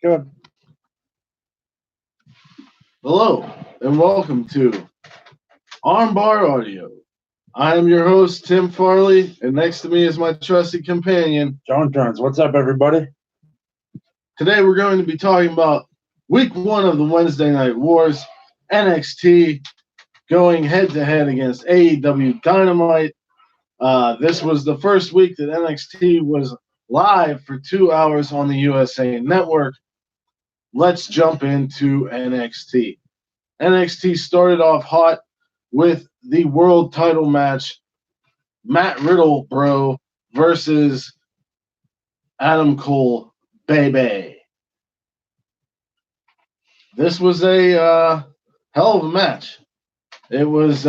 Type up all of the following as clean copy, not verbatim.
Good. Hello, and welcome to Armbar Audio. I am your host, Tim Farley, and next to me is my trusty companion. John Turns. What's up, everybody? Today we're going to be talking about week one of the Wednesday Night Wars, NXT going head-to-head against AEW Dynamite. This was the first week that NXT was live for 2 hours on the USA Network. Let's jump into NXT. NXT started off hot with the world title match, Matt Riddle, bro, versus Adam Cole, baby. This was a hell of a match. It was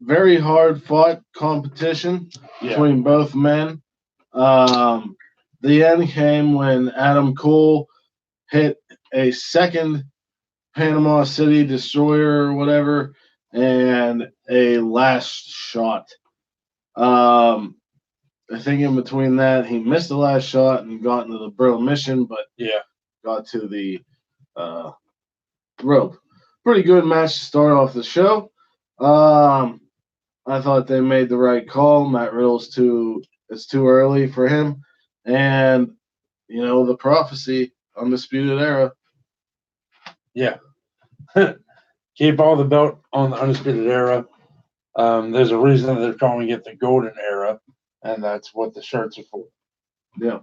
very hard fought competition between both men. The end came when Adam Cole hit a second Panama City Destroyer or whatever, and a last shot. I think in between that, he missed the last shot and got into the bro mission, but got to the rope. Pretty good match to start off the show. I thought they made the right call. Matt Riddle's it's too early for him, and the prophecy, Undisputed Era. Yeah. Keep all the belt on the Undisputed Era. There's a reason they're calling it the Golden Era, and that's what the shirts are for. Yeah.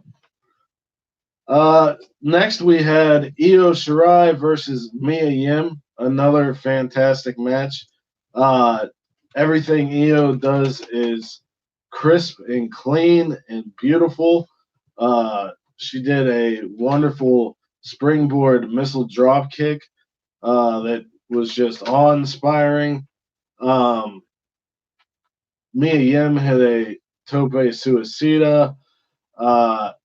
Next we had Io Shirai versus Mia Yim. Another fantastic match. Everything Io does is crisp and clean and beautiful. She did a wonderful springboard missile drop kick that was just awe-inspiring. Mia Yim hit a tope suicida. Io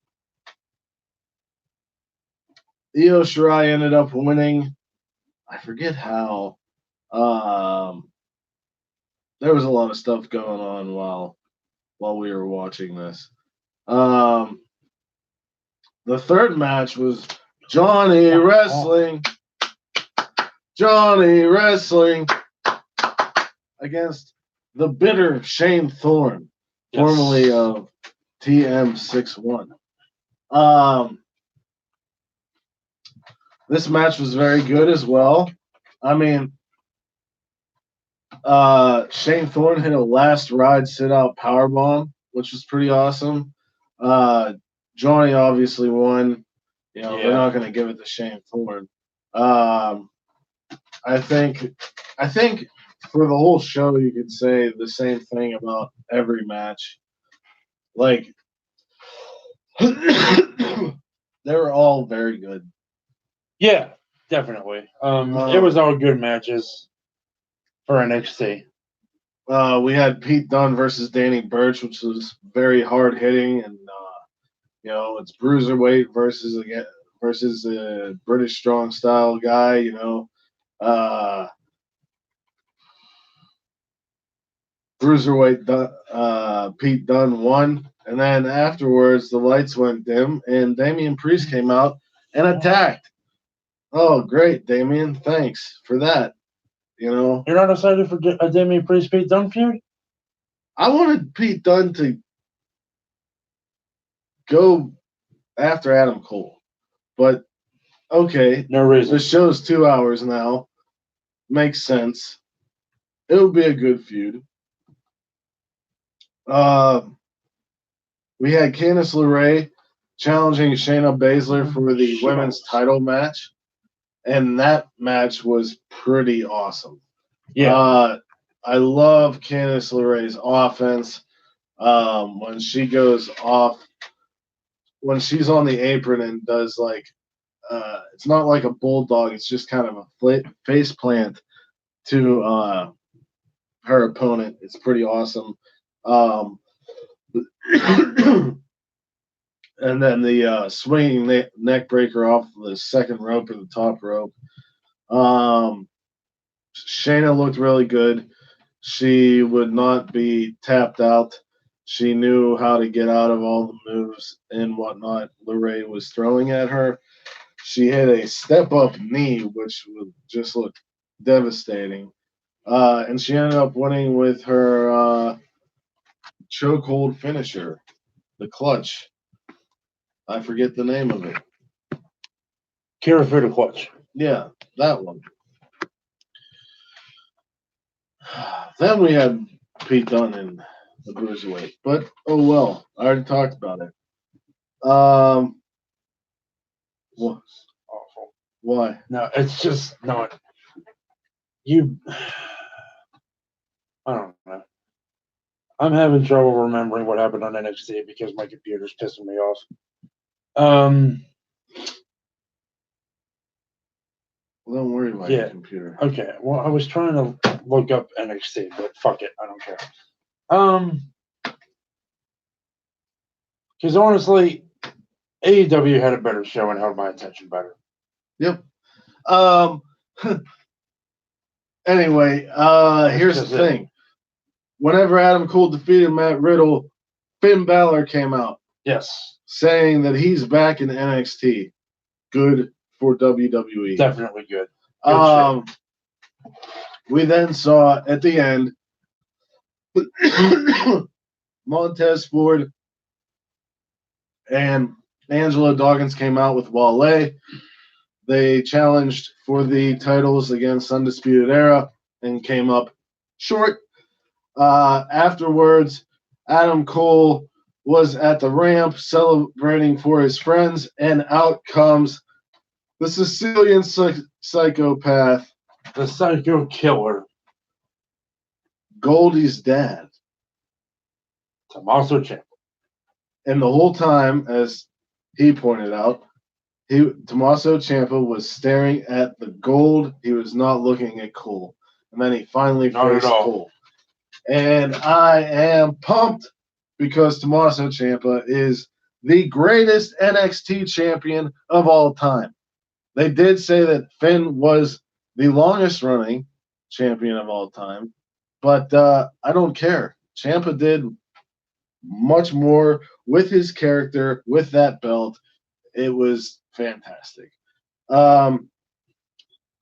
Shirai ended up winning. I forget how. There was a lot of stuff going on while we were watching this. The third match was Johnny Wrestling against the bitter Shane Thorne, formerly of TM61. This match was very good as well. I mean, Shane Thorne hit a last ride sit-out powerbomb, which was pretty awesome. Johnny obviously won. They're not going to give it to Shane Thorne. I think for the whole show, you could say the same thing about every match. Like, they were all very good. Yeah, definitely. It was all good matches for NXT. We had Pete Dunne versus Danny Burch, which was very hard hitting, and it's bruiserweight versus a British strong style guy. Bruiserweight Pete Dunne won, and then afterwards the lights went dim, and Damian Priest came out and attacked. Oh, great, Damian! Thanks for that. You're not excited for a Damian Priest Pete Dunne feud? I wanted Pete Dunne to go after Adam Cole, but okay, no reason. The show's 2 hours now. Makes sense. It would be a good feud. We had Candice LeRae challenging Shayna Baszler for the women's title match, and that match was pretty awesome. Yeah. I love Candice LeRae's offense. When she goes off, when she's on the apron and does it's not like a bulldog, it's just kind of a face plant to her opponent. It's pretty awesome. And then the swinging neck breaker off the second rope or the top rope. Shayna looked really good. She would not be tapped out. She knew how to get out of all the moves and whatnot LeRae was throwing at her. She hit a step-up knee, which would just look devastating. And she ended up winning with her chokehold finisher, the clutch. I forget the name of it. Kirifuda clutch. Yeah, that one. Then we had Pete Dunne in the Bruiserweight. But, oh well. I already talked about it. What? Awful. Why? No, it's just not. You. I don't know. I'm having trouble remembering what happened on NXT because my computer's pissing me off. Well, don't worry about your computer. Okay. Well, I was trying to look up NXT, but fuck it, I don't care. Because honestly, AEW had a better show and held my attention better. Yep. Anyway, here's the thing. Whenever Adam Cole defeated Matt Riddle, Finn Balor came out. Yes. Saying that he's back in NXT. Good for WWE. Definitely good. We then saw at the end Montez Ford and Angela Dawkins came out with Wale. They challenged for the titles against Undisputed Era and came up short. Afterwards, Adam Cole was at the ramp celebrating for his friends, and out comes the Sicilian psychopath. The psycho killer. Goldie's dad. Tommaso Ciampa. And the whole time, as he pointed out, Tommaso Ciampa was staring at the gold. He was not looking at Cole. And then he finally faced Cole. And I am pumped because Tommaso Ciampa is the greatest NXT champion of all time. They did say that Finn was the longest running champion of all time, but I don't care. Ciampa did much more with his character, with that belt. It was fantastic. I'm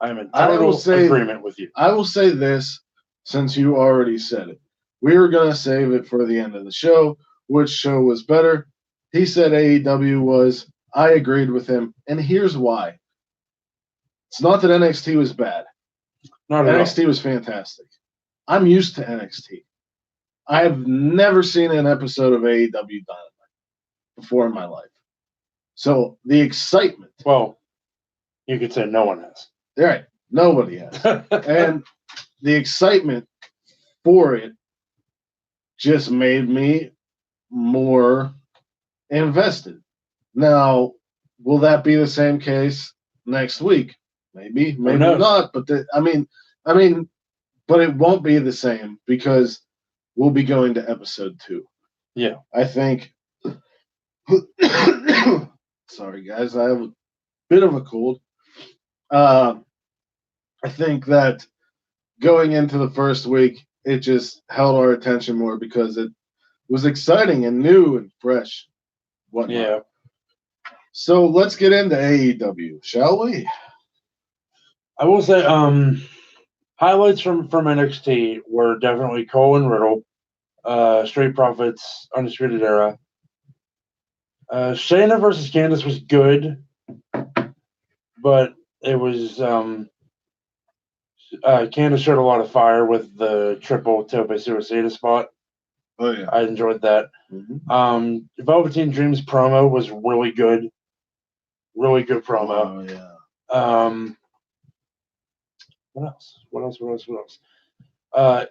in total agreement with you. I will say this, since you already said it. We were going to save it for the end of the show. Which show was better? He said AEW was. I agreed with him, and here's why. It's not that NXT was bad. NXT was fantastic. I'm used to NXT. I have never seen an episode of AEW Dynamite before in my life. So the excitement. Well, you could say no one has. Right. Nobody has. And the excitement for it just made me more invested. Now, will that be the same case next week? Maybe not. But but it won't be the same because we'll be going to episode 2. Yeah, I think. Sorry, guys, I have a bit of a cold. I think that going into the first week, it just held our attention more because it was exciting and new and fresh. Whatnot. Yeah. So let's get into AEW, shall we? I will say, highlights from NXT were definitely Cole and Riddle, Street Profits, Undisputed Era. Shayna versus Candice was good, but it was Candice showed a lot of fire with the triple Tope Suicida spot. Oh yeah, I enjoyed that. Mm-hmm. Velveteen Dream's promo was really good. Really good promo. Oh yeah. What else?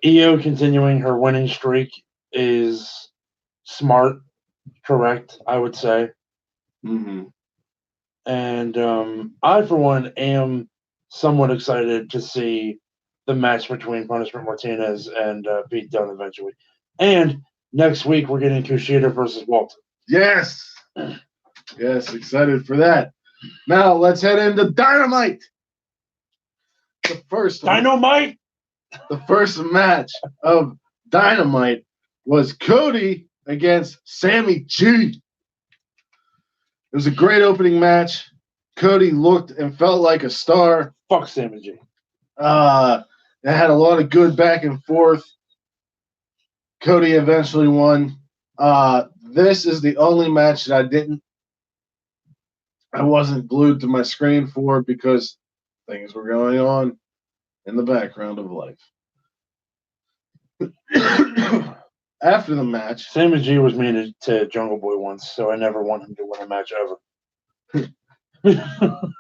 EO continuing her winning streak is smart, correct, I would say. Mm-hmm. And I, for one, am somewhat excited to see the match between Punishment Martinez and Pete Dunne eventually. And next week, we're getting Kushida versus Walter. Yes. Yes, excited for that. Now, let's head into Dynamite. The first match of Dynamite was Cody against Sammy G. It was a great opening match. Cody looked and felt like a star. Fuck Sammy G. It had a lot of good back and forth. Cody eventually won. This is the only match that I wasn't glued to my screen for because things were going on in the background of life. After the match, Sammy G was mean to Jungle Boy once, so I never want him to win a match ever.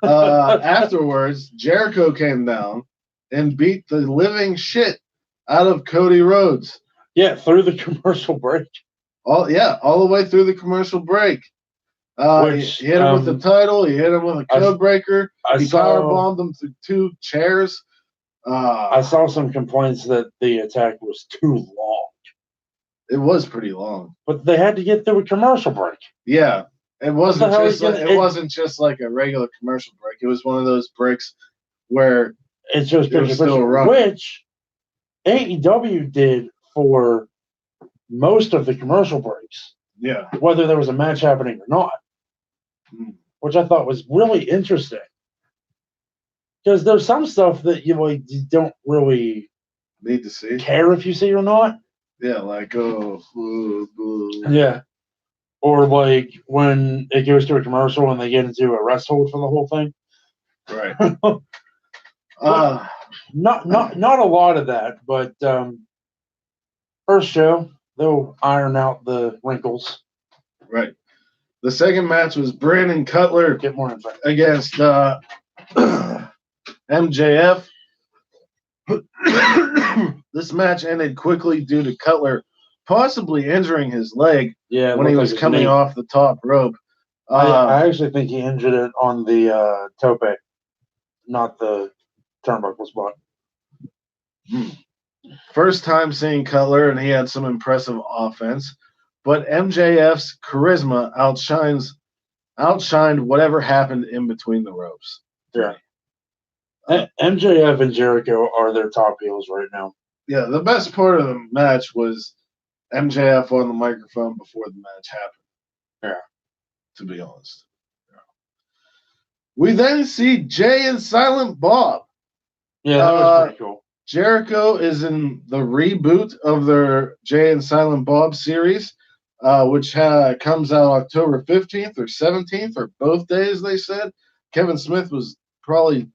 Afterwards, Jericho came down and beat the living shit out of Cody Rhodes. Yeah, through the commercial break. All the way through the commercial break. He hit him with the title. He hit him with a code breaker. He powerbombed him through 2 chairs. I saw some complaints that the attack was too long. It was pretty long, but they had to get through a commercial break. Yeah, it wasn't just like a regular commercial break. It was one of those breaks where it's just which AEW did for most of the commercial breaks. Yeah, whether there was a match happening or not, which I thought was really interesting. Because there's some stuff that you don't really need to see, care if you see or not. Yeah, like yeah, or like when it goes to a commercial and they get into a rest hold for the whole thing. Right. Not a lot of that, but first show they'll iron out the wrinkles. Right. The second match was Brandon Cutler against MJF. This match ended quickly due to Cutler possibly injuring his leg when he was coming off the top rope. I actually think he injured it on the tope, not the turnbuckle spot. First time seeing Cutler, and he had some impressive offense. But MJF's charisma outshined whatever happened in between the ropes. Yeah. MJF and Jericho are their top heels right now. Yeah, the best part of the match was MJF on the microphone before the match happened. Yeah. To be honest. Yeah. We then see Jay and Silent Bob. Yeah, that was pretty cool. Jericho is in the reboot of their Jay and Silent Bob series, which comes out October 15th or 17th, or both days, they said. Kevin Smith was probably...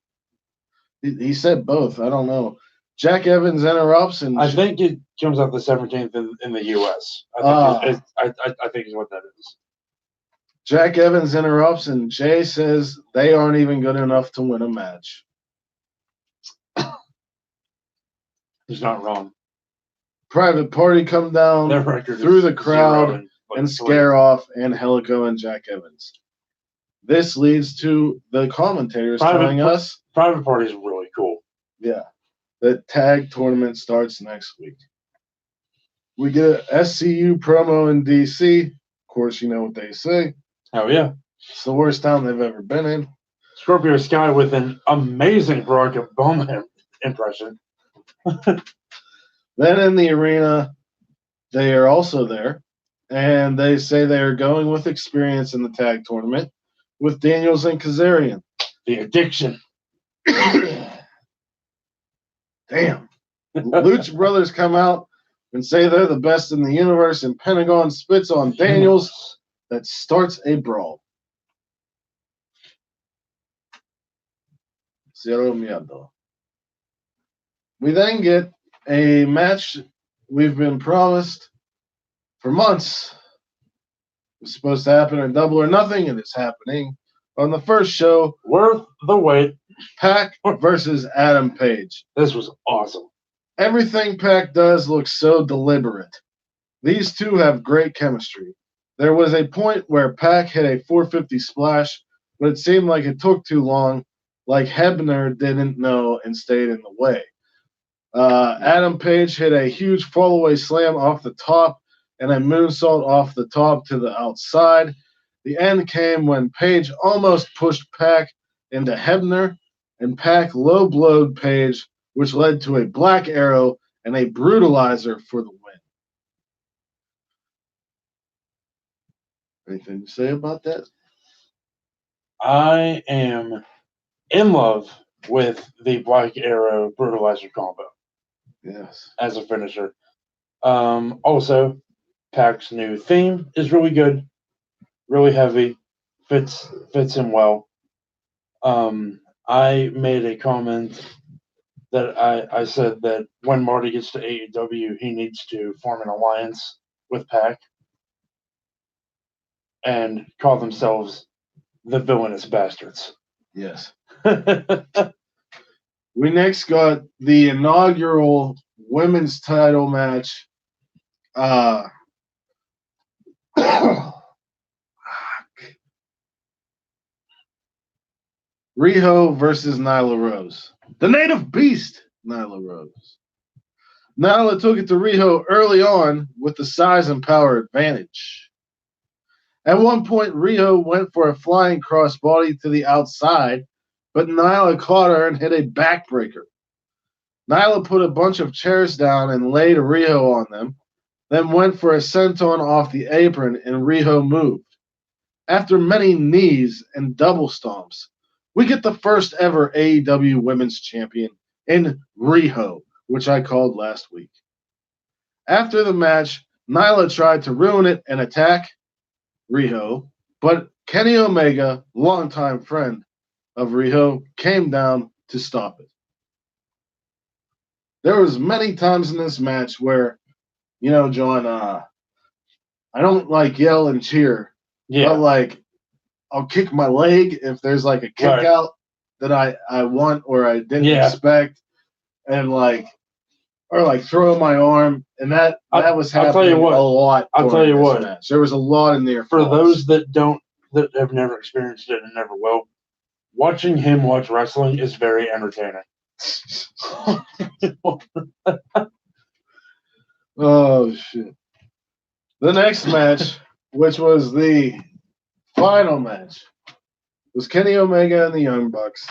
He said both. I don't know. Jack Evans interrupts, and I think it comes out the 17th in the U.S. I think is what that is. Jack Evans interrupts, and Jay says they aren't even good enough to win a match. He's not wrong. Private Party come down through the crowd and scare off Angelico and Jack Evans. This leads to the commentators telling us Private Party is really cool. Yeah. The tag tournament starts next week. We get a SCU promo in DC. Of course, you know what they say. Oh, yeah. It's the worst town they've ever been in. Scorpio Sky with an amazing Barack Obama impression. Then in the arena, they are also there. And they say they are going with experience in the tag tournament with Daniels and Kazarian. The addiction. Damn. Lucha Brothers come out and say they're the best in the universe, and Pentagon spits on Daniels. That starts a brawl. Cero miedo. We then get a match we've been promised for months. It was supposed to happen in Double or Nothing, and it's happening on the first show. Worth the wait. Pac versus Adam Page. This was awesome. Everything Pac does looks so deliberate. These two have great chemistry. There was a point where Pac hit a 450 splash, but it seemed like it took too long, like Hebner didn't know and stayed in the way. Adam Page hit a huge fallaway slam off the top and a moonsault off the top to the outside. The end came when Page almost pushed Pac into Hebner, and Pac low-blowed Page, which led to a black arrow and a brutalizer for the win. Anything to say about that? I am in love with the Black Arrow Brutalizer combo. Yes. As a finisher. Also, Pac's new theme is really good, really heavy, fits him well. I made a comment that I said that when Marty gets to AEW, he needs to form an alliance with Pac and call themselves the Villainous Bastards. Yes. We next got the inaugural women's title match. Riho versus Nyla Rose. The native beast, Nyla Rose. Nyla took it to Riho early on with the size and power advantage. At one point, Riho went for a flying crossbody to the outside, but Nyla caught her and hit a backbreaker. Nyla put a bunch of chairs down and laid Riho on them, then went for a senton off the apron and Riho moved. After many knees and double stomps, we get the first ever AEW Women's Champion in Riho, which I called last week. After the match, Nyla tried to ruin it and attack Riho, but Kenny Omega, longtime friend of Riho, came down to stop it. There was many times in this match where, John, I don't like yell and cheer, but I'll kick my leg if there's like a kick out that I want or I didn't expect, and or throw my arm, and that was happening a lot. I'll tell you what. Match. There was a lot in there. For those that have never experienced it and never will, watching him watch wrestling is very entertaining. Oh shit! The next match, which was the final match, was Kenny Omega and the Young Bucks,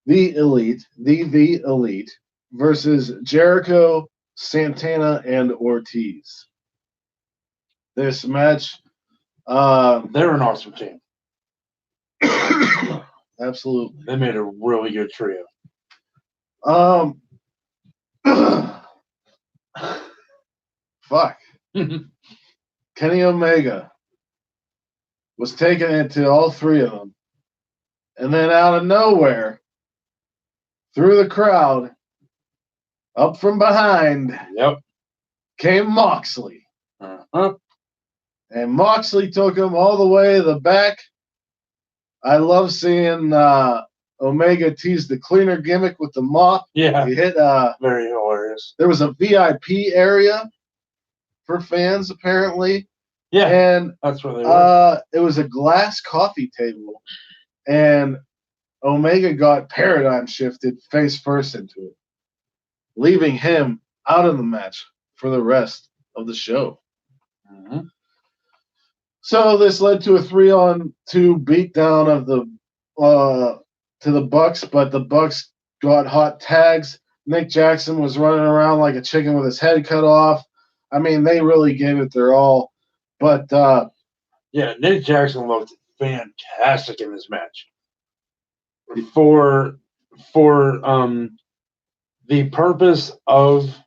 the Elite, the Elite, versus Jericho, Santana, and Ortiz. This match, they're an awesome team. Absolutely, they made a really good trio. Fuck. Kenny Omega was taking it to all three of them. And then out of nowhere, through the crowd, up from behind, came Moxley. Uh-huh. And Moxley took him all the way to the back. I love seeing Omega tease the cleaner gimmick with the mop. Yeah. He hit very hilarious. There was a VIP area for fans, apparently. Yeah. And that's where they were. It was a glass coffee table. And Omega got paradigm shifted face first into it, leaving him out of the match for the rest of the show. Mm-hmm. So this led to a 3-on-2 beatdown of to the Bucks, but the Bucks got hot tags. Nick Jackson was running around like a chicken with his head cut off. I mean, they really gave it their all. But Nick Jackson looked fantastic in this match. For the purpose of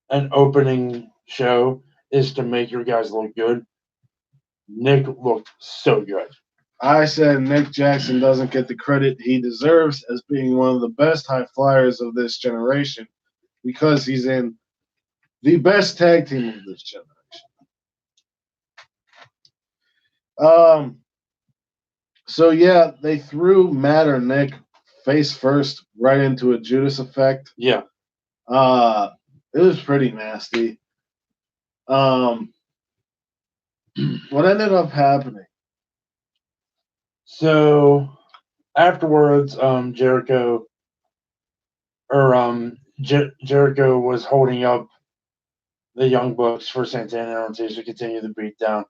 an opening show is to make your guys look good. Nick looked so good. I said Nick Jackson doesn't get the credit he deserves as being one of the best high flyers of this generation because he's in the best tag team of this generation. So yeah, they threw Matt or Nick face first right into a Judas effect. Yeah. It was pretty nasty. What ended up happening? So afterwards, Jericho was holding up the Young Bucks for Santana and Ortiz to continue the beatdown.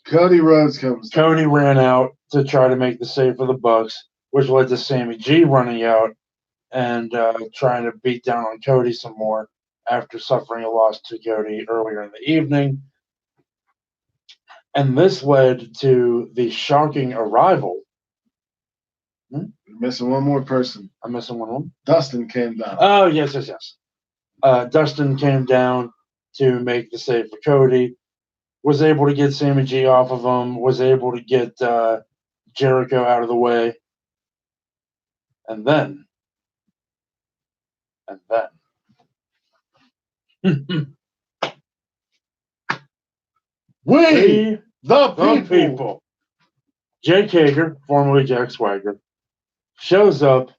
Cody Rhodes comes. Cody ran out to try to make the save for the Bucks, which led to Sammy G running out and trying to beat down on Cody some more after suffering a loss to Cody earlier in the evening. And this led to the shocking arrival. You're missing one more person. I'm missing one. Dustin came down. Oh, yes. Dustin came down to make the save for Cody. Was able to get Sammy G off of him. Was able to get Jericho out of the way. And then. We the people. Jake Hager, formerly Jack Swagger, shows up,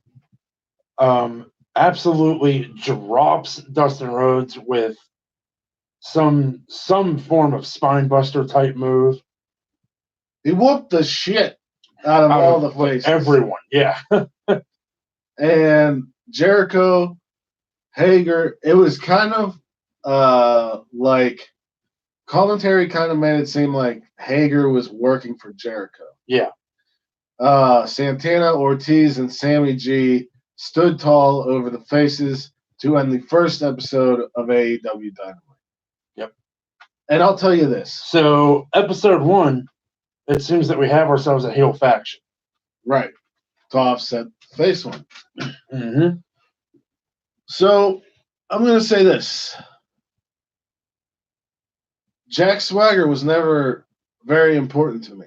absolutely drops Dustin Rhodes with some form of spine buster type move. He whooped the shit out of all the faces. Everyone, yeah. And Jericho, Hager, it was kind of like commentary kind of made it seem like Hager was working for Jericho. Yeah. Santana, Ortiz, and Sammy G stood tall over the faces to end the first episode of AEW Dynamite. Yep. And I'll tell you this. So, episode 1, it seems that we have ourselves a heel faction. Right. To offset the face one. Mm-hmm. So, I'm going to say this. Jack Swagger was never very important to me.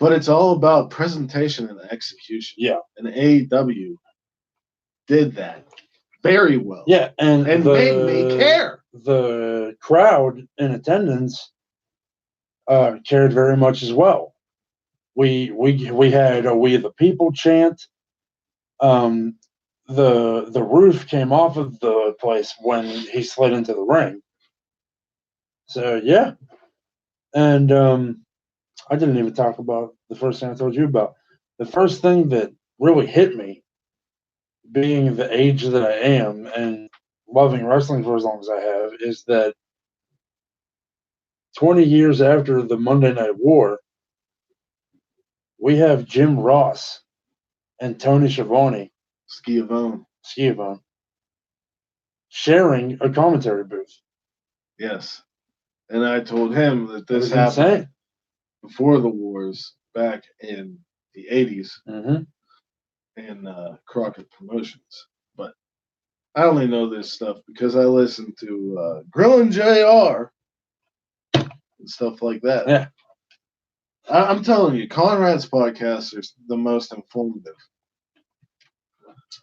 But it's all about presentation and execution. Yeah. And AEW did that very well. Yeah, and made me care. The crowd in attendance cared very much as well. We had a "We the People" chant. The roof came off of the place when he slid into the ring. So yeah, and I didn't even talk about the first thing I told you about. The first thing that really hit me, being the age that I am and loving wrestling for as long as I have, is that 20 years after the Monday Night War, we have Jim Ross and Tony Schiavone sharing a commentary booth. Yes. And I told him that this happened before the wars back in the 80s in Crockett Promotions. But I only know this stuff because I listen to Grillin' JR and stuff like that. Yeah. I'm telling you, Conrad's podcasts are the most informative.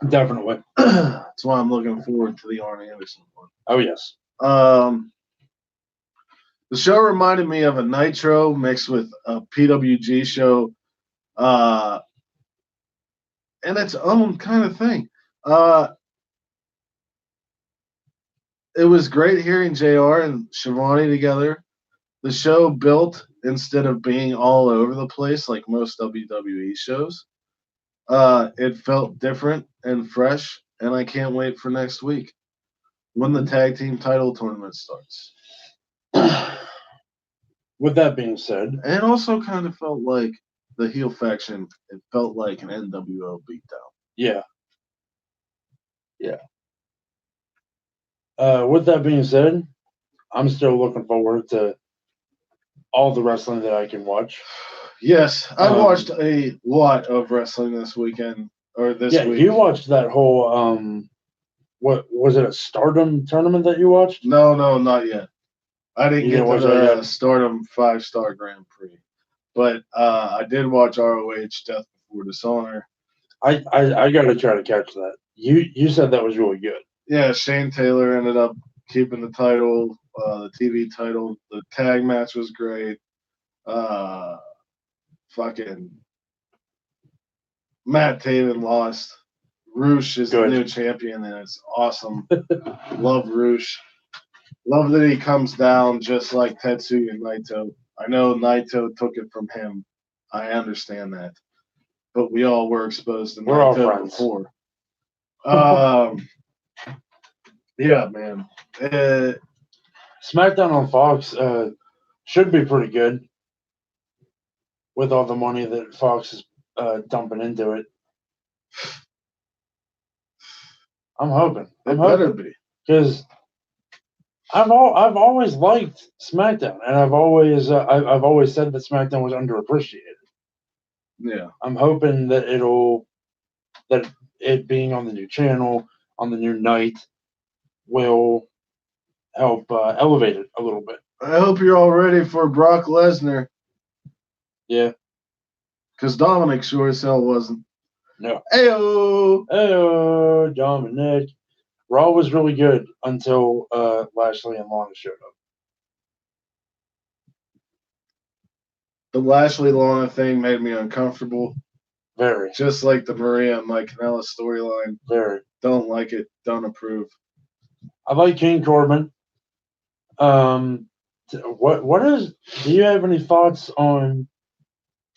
Definitely. That's why I'm looking forward to the Arn Anderson one. Oh, yes. The show reminded me of a Nitro mixed with a PWG show. And it's own kind of thing. It was great hearing JR and Schiavone together. The show built instead of being all over the place like most WWE shows. It felt different and fresh, and I can't wait for next week when the tag team title tournament starts. With that being said, and it also kind of felt like the heel faction. It felt like an NWO beatdown. Yeah. With that being said, I'm still looking forward to all the wrestling that I can watch. Yes, I watched a lot of wrestling this weekend or this week. Yeah, you watched that whole what was it, a Stardom tournament that you watched? No, not yet. I didn't get to the Stardom 5-star Grand Prix, but I did watch ROH Death Before Dishonor. I got to try to catch that. You said that was really good. Yeah, Shane Taylor ended up keeping the title, the TV title. The tag match was great. Fucking Matt Taven lost. Roosh is the new champion, and it's awesome. Love Roosh. Love that he comes down just like Tetsuya Naito. I know Naito took it from him. I understand that. But we all were exposed to Naito before. Yeah, man. SmackDown on Fox should be pretty good with all the money that Fox is dumping into it. I'm hoping. Better be. Because I've always liked SmackDown, and I've always said that SmackDown was underappreciated. Yeah. I'm hoping that it being on the new channel, on the new night, will help elevate it a little bit. I hope you're all ready for Brock Lesnar. Yeah. Because Dominic sure as hell wasn't. No. Ayo, Dominic. Raw was really good until Lashley and Lana showed up. The Lashley Lana thing made me uncomfortable. Very. Just like the Maria and Mike Kanellis storyline. Very. Don't like it. Don't approve. I like King Corbin. Do you have any thoughts on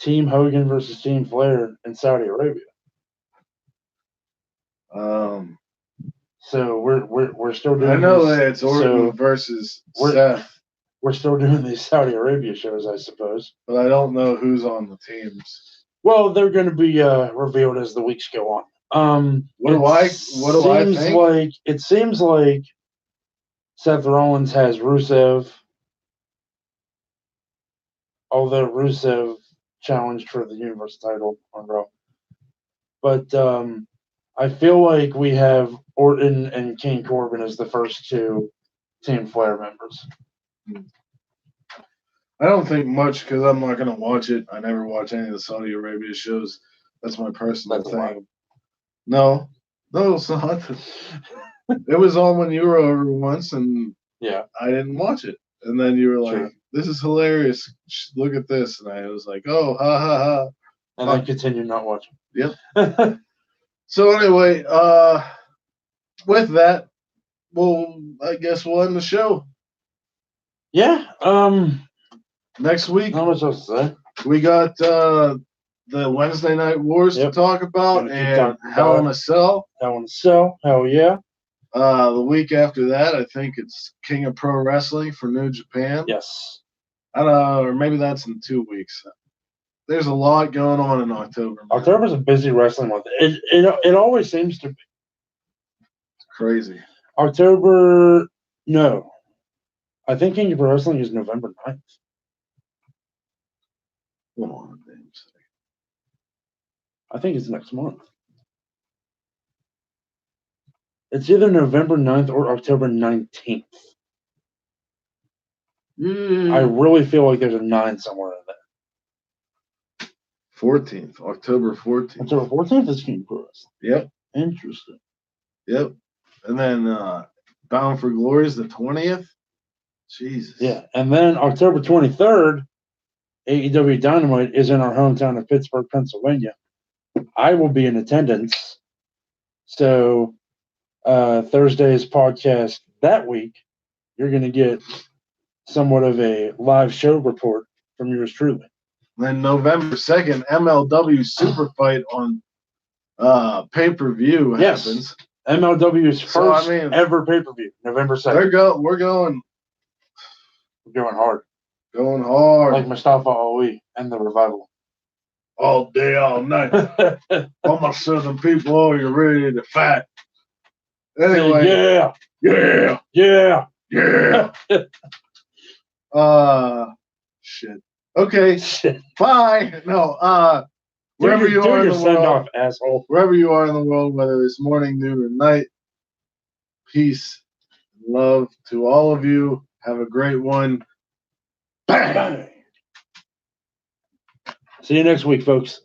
Team Hogan versus Team Flair in Saudi Arabia? So we're still doing. I know that it's Orton versus Seth. We're still doing these Saudi Arabia shows, I suppose. But I don't know who's on the teams. Well, they're going to be revealed as the weeks go on. What do I think? It seems like Seth Rollins has Rusev, although Rusev challenged for the Universal title on Raw. But I feel like we have Orton and King Corbin as the first two Team Flair members. I don't think much because I'm not going to watch it. I never watch any of the Saudi Arabia shows. That's my personal thing. No, it's not. It was on when you were over once, and yeah, I didn't watch it. And then you were like, "This is hilarious. Look at this," and I was like, "Oh, ha ha ha!" And I continued not watching. Yep. So anyway, with that, I guess we'll end the show. Yeah. Next week, not much else to say. We got the Wednesday Night Wars to talk about, and Hell in a Cell. Hell in a Cell. Hell yeah. The week after that, I think it's King of Pro Wrestling for New Japan. Yes. I don't know, or maybe that's in 2 weeks. There's a lot going on in October. Man. October's a busy wrestling month. It always seems to be. It's crazy. October, no. I think King of Pro Wrestling is November 9th. Hold on, names. I think it's next month. It's either November 9th or October 19th. I really feel like there's a 9 somewhere in there. 14th, October 14th. October 14th is King of Pro Wrestling. Yep. Interesting. Yep. And then Bound for Glory is the 20th. Jesus. Yeah. And then October 23rd, AEW Dynamite is in our hometown of Pittsburgh, Pennsylvania. I will be in attendance. So Thursday's podcast that week, you're going to get somewhat of a live show report from yours truly. Then November 2nd, MLW Super Fight on pay-per-view happens. MLW's first ever pay-per-view, November 2nd. We're going hard. Going hard. Like Mustafa Ali and the Revival. All day, all night. All my Southern people, are you ready to fight? Anyway. Yeah. Shit. Okay. Shit. Bye. No, wherever you are in the world, asshole. Wherever you are in the world, whether it's morning, noon, or night, peace, love to all of you. Have a great one. Bang. See you next week, folks.